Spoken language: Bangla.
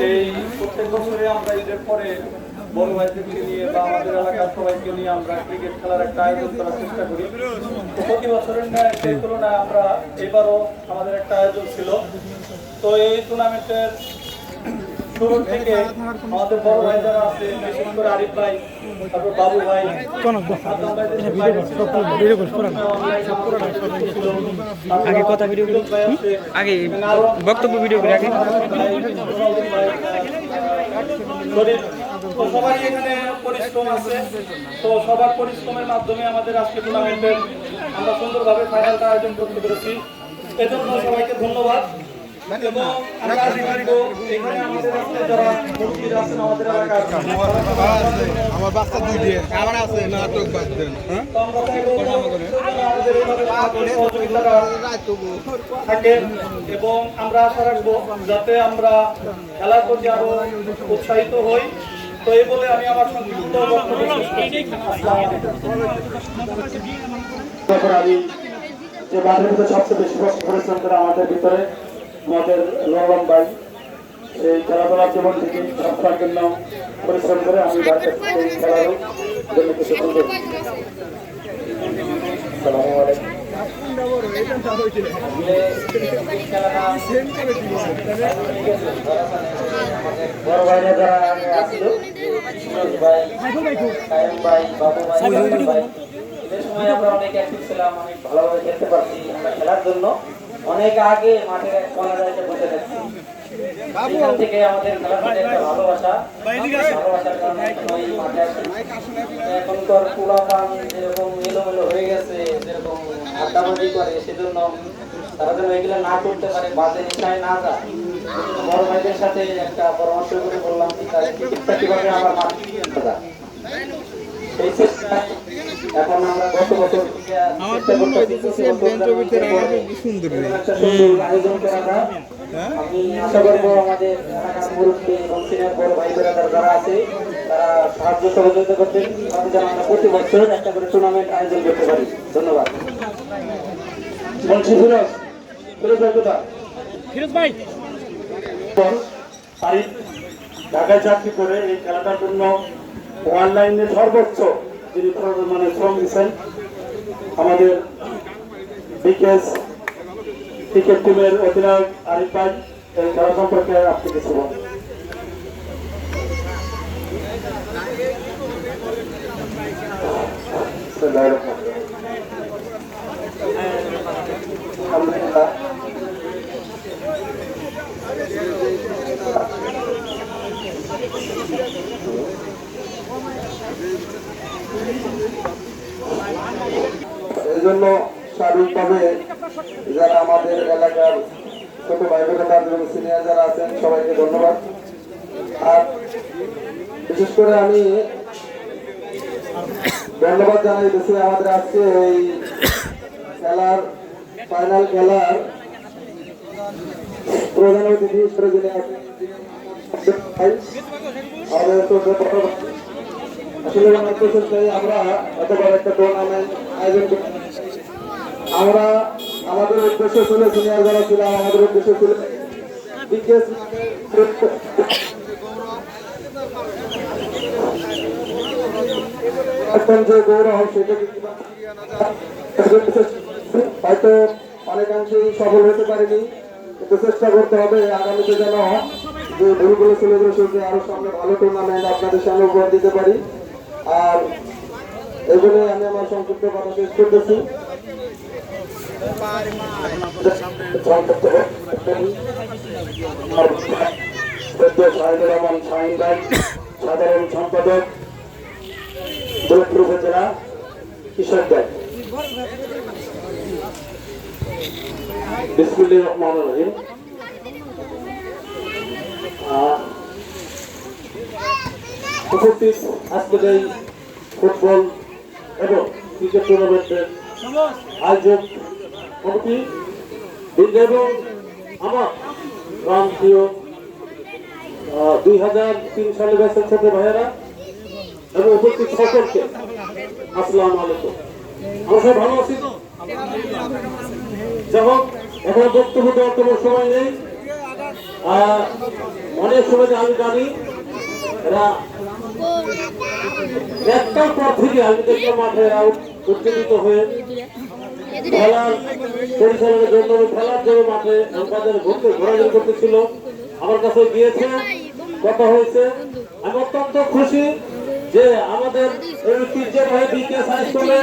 এই প্রত্যেক বছরে আমরা ঈদের পরে বড় ভাইদেরকে নিয়ে বা আমাদের এলাকার সবাইকে নিয়ে আমরা ক্রিকেট খেলার একটা আয়োজন করার চেষ্টা করি। তো প্রতি বছরের ন্যায় সেই তুলনায় আমরা এবারও আমাদের একটা আয়োজন ছিল। তো এই টুর্নামেন্টের শুরু থেকে আমাদের বড় ভাই যারা আছে, বিশেষ করে আরিফ ভাই, তারপর বাবু ভাই, আগে কথা ভিডিও আগে বক্তব্য ভিডিও করে আগে তো সবারই এখানে পরিশ্রম আছে। তো সবার পরিশ্রমের মাধ্যমে আমাদের আজকে টুর্নামেন্টের আমরা সুন্দরভাবে ফাইনালটা আয়োজন করতে পেরেছি। এজন্য সবাইকে ধন্যবাদ। এবং আমরা এখানে আমাদের যারা মুরব্বীরা আছেন আমাদের এলাকার, আমার বাচ্চা দুই দিয়ে আমার আছে নাটক বাদ দেন থাকে এবং আমরা আশা রাখবো যাতে আমরা খেলার প্রতি আরো উৎসাহিত হই। তো এই বলে আমি আমার সংক্ষিপ্ত বক্তব্য শেষ করছি। আমি যে মাঠের ভিতরে সবচেয়ে বেশি পরিশ্রম করে আমাদের ভিতরে আমাদের লবণ ভাই এই খেলাধুলার জীবন থেকে সবটার জন্য পরিশ্রম করে আমি খেলার জন্য কিছু বলবো। বড় ভাইরা যারা আসছিল ভাই, ভাই, বাবু ভাই, এদের সময় আমরা অনেক অ্যাক্টিভ ছিলাম, অনেক ভালোভাবে খেলতে পারছি। আমরা খেলার জন্য অনেক আগে মাঠের এক কর্নারে এসে বসে থাকছি। এখান থেকে আমাদের খেলার প্রতি একটা ভালোবাসার কারণে সবাই মাঠে আসি। এখনকার পোলাপান যেরকম এলোমেলো হয়ে গেছে, যেরকম আড্ডাবাজি করে, সেজন্য তারা যেন এগুলো না করতে পারে, বাজে নেশায় না যায়। বড় ভাইদের সাথে একটা পরামর্শ করে বললাম টিকিটটা কিভাবে আমার মাঠ যায় সেই চেষ্টা এখন আমরা গত বছর আয়োজন করা যায়। আমি আশা করবো আমাদের এলাকার মুরব্বী এবং সিনিয়র বড় ভাই বেড়াদার যারা আছে তারা সাহায্য সহযোগিতা করতেন, তাদের যেন আমরা প্রতি বছর একটা করে টুর্নামেন্ট আয়োজন করতে পারি। ধন্যবাদ। ঢাকায় চাকরি করে এই খেলাটার জন্য অনলাইনে সর্বোচ্চ যিনি মানে শ্রম দিচ্ছেন আমাদের বিকেএস ক্রিকেট টিমের অধিনায়ক আরিফ ভাই, এই খেলা সম্পর্কে আপনি কিছু বলেন। আলহামদুলিল্লাহ, এই জন্য স্বাভাবিকভাবে যারা আমাদের এলাকার ছোট ভাই বোনেরা এবং সিনিয়র যারা আছেন সবাইকে ধন্যবাদ। আর বিশেষ করে আমি ধন্যবাদ জানাই দিচ্ছি আমাদের আজকে এই খেলার ফাইনাল খেলার প্রধান অতিথি হিসেবে যিনি আসলে আমরা এত বড় একটা টুর্নামেন্ট আয়োজন করি। আমরা আমাদের উদ্দেশ্য ছিল, সিনিয়র যারা ছিলাম আমাদের উদ্দেশ্য ছিল যে গৌরব সেটাকে হয়তো অনেকাংশেই সফল হতে পারেনি, কিন্তু চেষ্টা করতে হবে আগামীতে যেন যে ভুলগুলো ছিল সেগুলো আরো সামনে ভালো টুর্নামেন্ট আপনাদের সামনে উপহার দিতে পারি। আর এগুলো আমি আমার সংক্ষিপ্ত কথা শেষ করতেছি। সাধারণ সম্পাদক দৌলতপুর উপজেলা কৃষক দল। বিসমিল্লাহির রহমানির রহিম। উপস্থিত আজকের এই ফুটবল এবং ক্রিকেট টুর্নামেন্টের আয়োজক কমিটি এবং আমার প্রান্তীয় 2003 সালে ব্যাচের ছোট ভাইয়েরা এবং উপস্থিত সকলকে আসসালামু আলাইকুম। আমরা সব ভালো আছি তো? যাই হোক, এখন বক্তব্য দেওয়ার কোনো সময় নেই। অনেক সময় আমি জানি এরা একটার পর থেকে আমি দেখলাম মাঠে এরা উত্তেজিত হয়ে খেলার পরিচালনার জন্য খেলার জন্য মাঠে আমাদের ঘোরাঘুরি করতেছিল। আমার কাছে গিয়েছে, কথা হয়েছে। আমি অত্যন্ত খুশি যে আমাদের এই ঐতিহ্যবাহী বিকেএস হাই স্কুলে